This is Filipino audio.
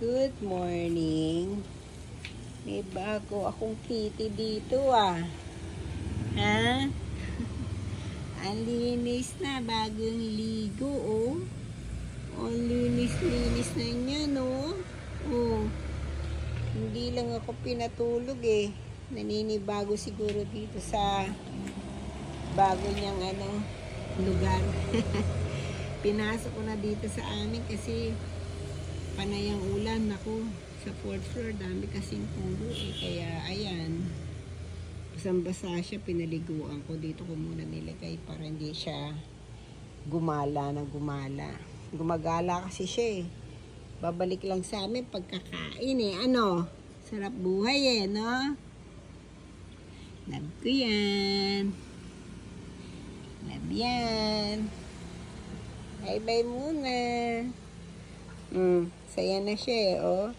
Good morning. May bago akong kitty dito ah. Ha? Ang linis na, bagong ligo oh. Ang linis-linis na niya no. Oh. Hindi lang ako pinatulog eh. Naninibago siguro dito sa bago niyang lugar. Pinasok ko na dito sa amin kasi panay ang ulan. Ako, sa 4th floor, dami kasing puno eh. Kaya, ayan. Basang-basa siya, pinaliguan ko. Dito ko muna nilagay para hindi siya gumala ng gumala. Gumagala kasi siya eh. Babalik lang sa amin pagkakain eh. Ano? Sarap buhay eh, no? Love ko yan. Love yan. Bye-bye muna. Saya na siya eh, oh.